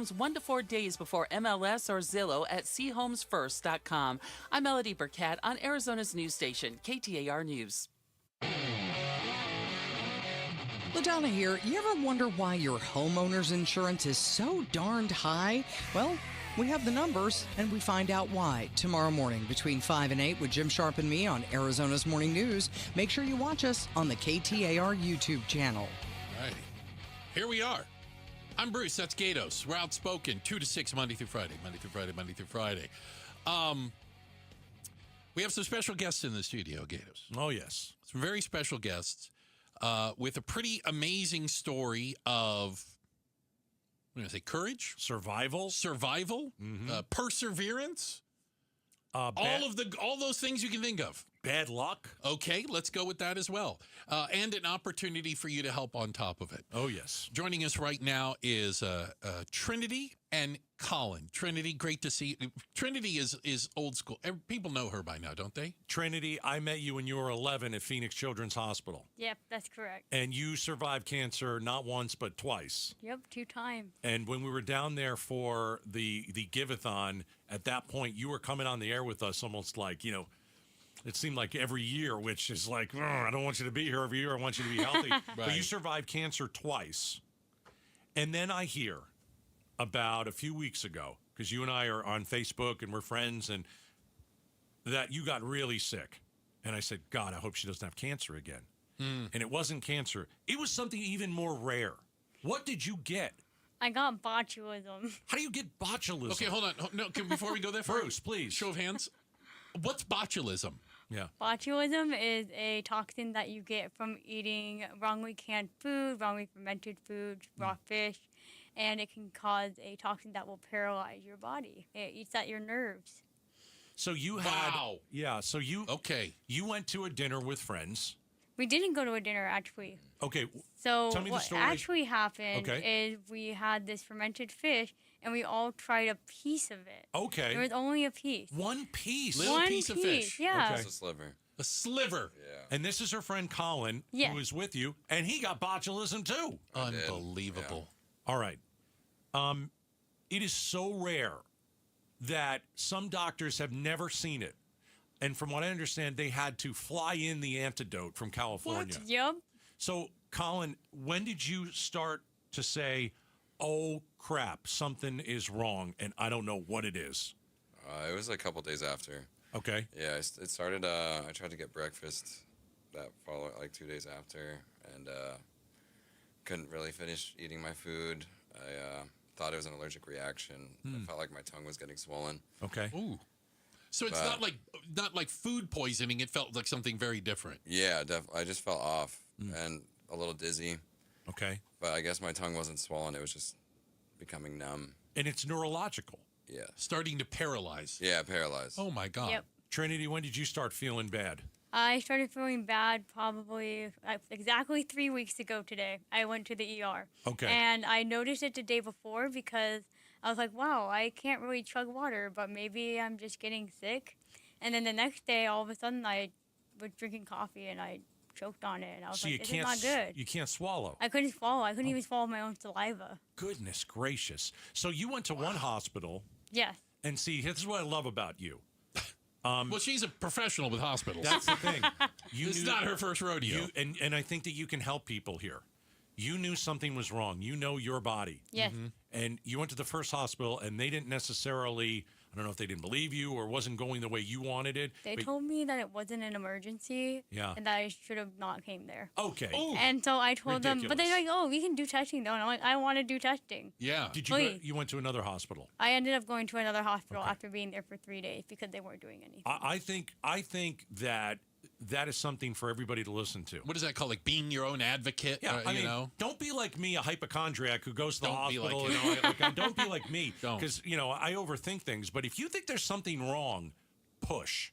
1 to 4 days before MLS or Zillow at chomesfirst.com. I'm Melody Burkett on Arizona's news station, KTAR News. LaDonna here. You ever wonder why your homeowner's insurance is so darned high? Well, we have the numbers, and we find out why tomorrow morning between 5 and 8 with Jim Sharp and me on Arizona's Morning News. Make sure you watch us on the KTAR YouTube channel. All right. Here we are. I'm Bruce. That's Gatos. We're outspoken 2 to 6 Monday through Friday. We have some special guests in the studio, Gatos. Oh, yes. Some very special guests with a pretty amazing story of, I'm going to say, courage, Survival, perseverance, all those things you can think of. Bad luck. Okay, let's go with that as well. And an opportunity for you to help on top of it. Oh, yes. Joining us right now is Trinity and Colin. Trinity, great to see you. Trinity is old school. People know her by now, don't they? Trinity, I met you when you were 11 at Phoenix Children's Hospital. Yep, that's correct. And you survived cancer not once, but twice. Yep, 2 times. And when we were down there for the Give-a-thon, at that point, you were coming on the air with us almost like, you know, it seemed like every year, which is like, I don't want you to be here every year. I want you to be healthy. Right. But you survived cancer twice. And then I hear about a few weeks ago, because you and I are on Facebook and we're friends, and that you got really sick. And I said, God, I hope she doesn't have cancer again. And it wasn't cancer. It was something even more rare. What did you get? I got botulism. How do you get botulism? Okay, hold on. No, before we go there, Bruce, please. Show of hands. What's botulism? Yeah. Botulism is a toxin that you get from eating wrongly canned food, wrongly fermented food, raw fish, and it can cause a toxin that will paralyze your body. It eats at your nerves. So you had, Wow. yeah. So you You went to a dinner with friends. We didn't go to a dinner, actually. Okay. So Tell me the what story. actually happened Okay. is we had this fermented fish, and we all tried a piece of it. Okay. There was only a piece. One piece. Little One piece of fish. Yeah. Okay. It's a sliver. A sliver. Yeah. And this is her friend Colin, Yeah. who is with you, and he got botulism too. I did. Unbelievable. All right. It is so rare that some doctors have never seen it. And from what I understand, they had to fly in the antidote from California. Yep. So, Colin, when did you start to say, oh, crap, something is wrong, and I don't know what it is? It was a couple days after. Okay. Yeah, it started. I tried to get breakfast that followed, like 2 days after, and couldn't really finish eating my food. I thought it was an allergic reaction. I felt like my tongue was getting swollen. Okay. Ooh. So it's not like food poisoning. It felt like something very different. Yeah, I just felt off and a little dizzy, Okay. but I guess my tongue wasn't swollen. It was just becoming numb. And it's neurological. Yeah. Starting to paralyze. Yeah, paralyzed. Oh, my God. Yep. Trinity, when did you start feeling bad? I started feeling bad probably exactly 3 weeks ago today. I went to the ER. Okay. And I noticed it the day before because I was like, wow, I can't really chug water, but maybe I'm just getting sick. And then the next day, all of a sudden, I was drinking coffee and I choked on it. And I was like, this is not good. You can't swallow. I couldn't swallow. I couldn't even swallow my own saliva. Goodness gracious. So you went to one hospital, Yes. and see, this is what I love about you. Well, she's a professional with hospitals. That's the thing. This is not her first rodeo. And I think that you can help people here. You knew something was wrong. You know your body. Yes. And you went to the first hospital, and they didn't necessarily, I don't know if they didn't believe you or wasn't going the way you wanted it. They but- told me that it wasn't an emergency. Yeah. And that I should have not came there. Okay. Oh, And so I told them, but they're Ridiculous. like, oh, we can do testing though. And I'm like, I want to do testing. yeah. Did you go, Please. you went to another hospital? I ended up going to another hospital Okay. after being there for 3 days because they weren't doing anything. I think that is something for everybody to listen to. What is that called? Like being your own advocate? Yeah, I you mean, know? don't be like me, a hypochondriac who goes to the Don't be like hospital. him. Don't be like me, Don't. because I overthink things. But if you think there's something wrong, push,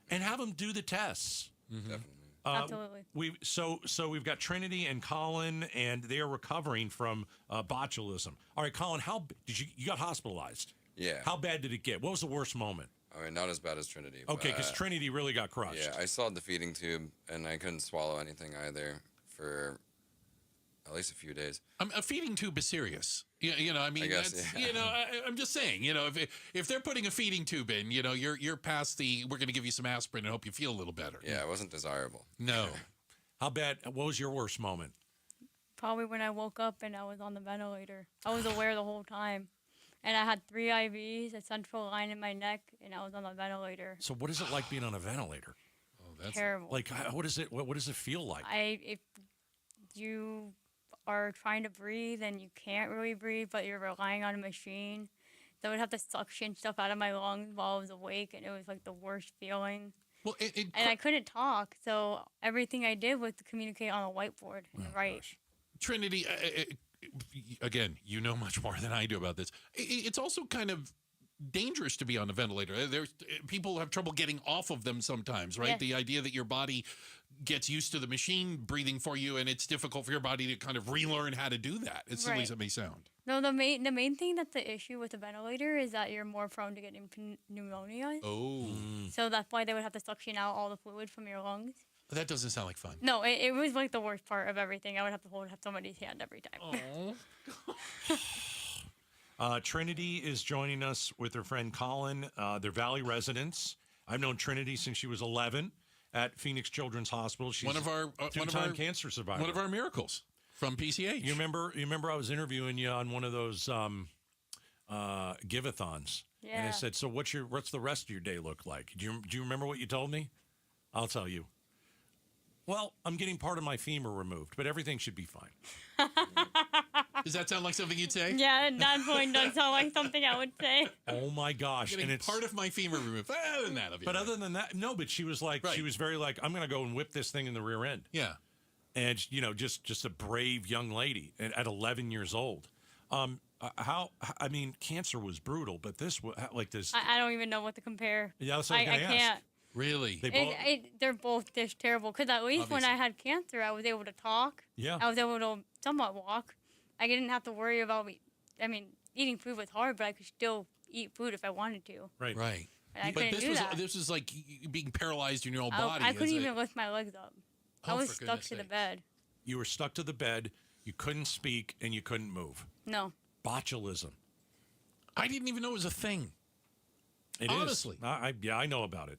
and have them do the tests. Definitely. Absolutely. So we've got Trinity and Colin, and they are recovering from botulism. All right, Colin, how did you got hospitalized? Yeah. How bad did it get? What was the worst moment? I mean, not as bad as Trinity. Okay, because but, Trinity really got crushed. Yeah, I still had the feeding tube, and I couldn't swallow anything either for at least a few days. A feeding tube is serious. You know, I mean, I guess, that's, yeah. you know, I'm just saying, you know, if they're putting a feeding tube in, you know, you're past the, we're going to give you some aspirin and hope you feel a little better. Yeah, it wasn't desirable. No. How bad? What was your worst moment? Probably when I woke up and I was on the ventilator. I was aware the whole time. And I had 3 IVs, a central line in my neck, and I was on the ventilator. So what is it like being on a ventilator? Oh, that's Terrible. Like, what is it? What does it feel like? If you are trying to breathe and you can't really breathe, but you're relying on a machine, they would have to suction stuff out of my lungs while I was awake, and it was like the worst feeling. well, And I couldn't talk, so everything I did was to communicate on a whiteboard and write. Gosh. Trinity, again, you know much more than I do about this. It's also kind of dangerous to be on a ventilator. There's people have trouble getting off of them sometimes, right? Yes. The idea that your body gets used to the machine breathing for you, and it's difficult for your body to kind of relearn how to do that. As silly Right. as it may sound. No, the main thing that's the issue with the ventilator is that you're more prone to getting pneumonia. Oh, So that's why they would have to suction out all the fluid from your lungs. that doesn't sound like fun. No, it was like the worst part of everything. I would have to have somebody's hand every time. Trinity is joining us with her friend Colin. They're Valley residents. I've known Trinity since she was 11 at Phoenix Children's Hospital. She's One of our two-time cancer survivor. One of our miracles from PCH. You remember I was interviewing you on one of those give-a-thons. And I Yeah. said, so what's the rest of your day look like? Do you remember what you told me? I'll tell you. Well, I'm getting part of my femur removed, but everything should be fine. Does that sound like something you'd say? Yeah, that point does sound like something I would say. Oh my gosh. Getting And it's part of my femur removed. Other than that, I'll be But all right. other than that, no, but she was like, Right. she was very like, I'm going to go and whip this thing in the rear end. Yeah. And, you know, just a brave young lady at 11 years old. I mean, cancer was brutal, but this was like this. I don't even know what to compare. Yeah, that's what I was I gonna ask. can't. Really? They both, They're both just terrible. Because at least when I had cancer, I was able to talk. yeah. I was able to somewhat walk. I didn't have to worry about eating food was hard, but I could still eat food if I wanted to. Right. Right. And I But couldn't this do was that. this was like being paralyzed in your own body. I couldn't as a- even lift my legs up. I Oh, was for stuck goodness to the sakes. bed. You were stuck to the bed. You couldn't speak and you couldn't move. No. Botulism. I didn't even know it was a thing. It is. Honestly. I know about it.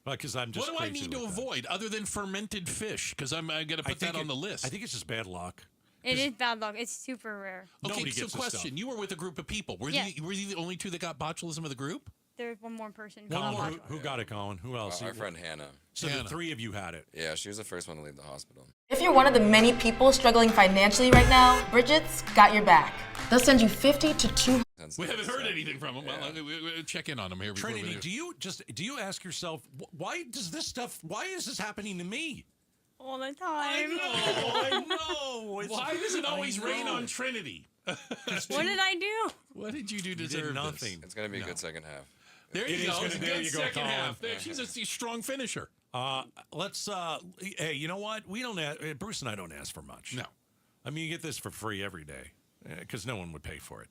Because I'm just What do I crazy need to with that. avoid other than fermented fish? Because I'm going to I put think that on the list. I think it's just bad luck. It is bad luck. It's super rare. Okay, Nobody so gets this question: stuff. you were with a group of people. Were Yeah. were you the only two that got botulism of the group? There's one more person. Colin, Colin. who got it, Colin? Who else? Our friend Hannah. So the Hannah. 3 of you had it. Yeah, she was the first one to leave the hospital. If you're one of the many people struggling financially right now, Bridget's got your back. They'll send you $50 to $200. We haven't heard anything from them. Well, we'll check in on them here. before we Trinity, leave. do you ask yourself why is this happening to me? All the time. I know. Why does it always rain on Trinity? What did I do? What did you do to You deserve did this? nothing. It's going to be a good second half. There It you is go. gonna- It's a there good you go, second Colin. half. She's a strong finisher. Let's hey, you know what? We don't Bruce and I don't ask for much. No. I mean, you get this for free every day because no one would pay for it.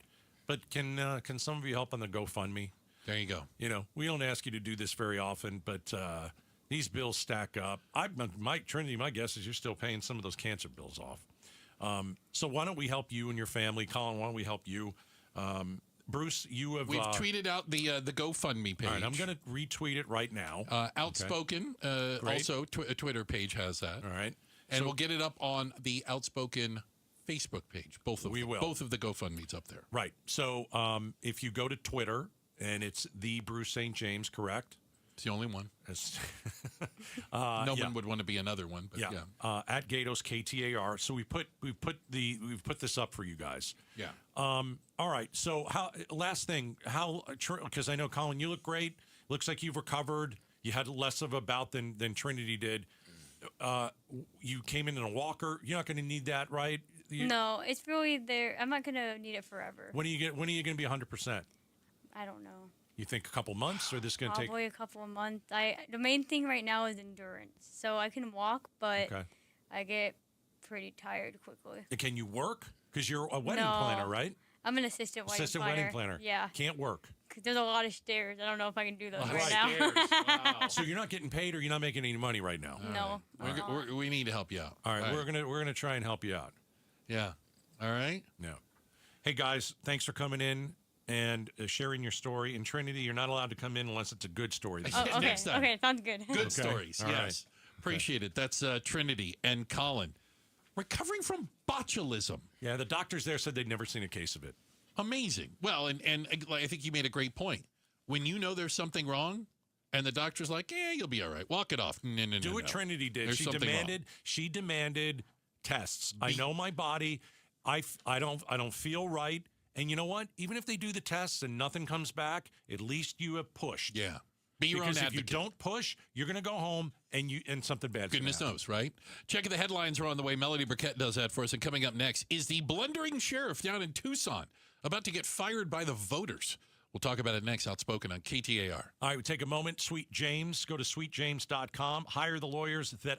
But can some of you help on the GoFundMe? There you go. You know, we don't ask you to do this very often, but these bills stack up. Trinity, my guess is you're still paying some of those cancer bills off. So why don't we help you and your family? Colin, why don't we help you? Bruce, you have... We've tweeted out the GoFundMe page. All right, I'm going to retweet it right now. Outspoken, also a Twitter page has that. All right. And So- we'll get it up on the Outspoken Facebook page. Both of We them. will. Both of the GoFundMe's up there. Right. So if you go to Twitter, and it's the Bruce St. James, correct? It's the only one. It's- No yeah. one would want to be another one. But yeah. At Gatos KTAR. So we've put this up for you guys. Yeah. All right. So last thing, because I know Colin, you look great. Looks like you've recovered. You had less of a bout than Trinity did. You came in a walker. You're not going to need that, right? No, it's really there. I'm not gonna need it forever. When are you going to be 100%? I don't know. You think a couple months, or this going to take? Probably a couple of months. The main thing right now is endurance. So I can walk, but Okay. I get pretty tired quickly. Can you work? Because you're a wedding No. planner, right? I'm an assistant wedding Assistant planner. wedding planner. Yeah, Can't work. 'cause there's a lot of stairs. I don't know if I can do those Oh, right stairs. now. Wow. So you're not getting paid, or you're not making any money right now. No. We need to help you out. All right, we're gonna try and help you out. Yeah. All right. No. Hey, guys, thanks for coming in and sharing your story. In Trinity, you're not allowed to come in unless it's a good story. Oh, okay. Next time. Okay, sounds good. Good stories. All yes. right. Appreciate it. That's Trinity and Colin. Recovering from botulism. Yeah, the doctors there said they'd never seen a case of it. Amazing. Well, and I think you made a great point. When you know there's something wrong, and the doctor's like, "Yeah, you'll be all right. Walk it off." No. Do what Trinity did. There's something wrong. She demanded tests. I know my body. I don't feel right. And you know what? Even if they do the tests and nothing comes back, at least you have pushed. Yeah. Be your own Because if advocate. you don't push, you're going to go home and something bad's Goodness gonna happen. knows, right? Checking the headlines are on the way. Melody Burkett does that for us. And coming up next is the blundering sheriff down in Tucson about to get fired by the voters. We'll talk about it next. Outspoken on KTAR. All right, we take a moment. Sweet James. Go to sweetjames.com. Hire the lawyers that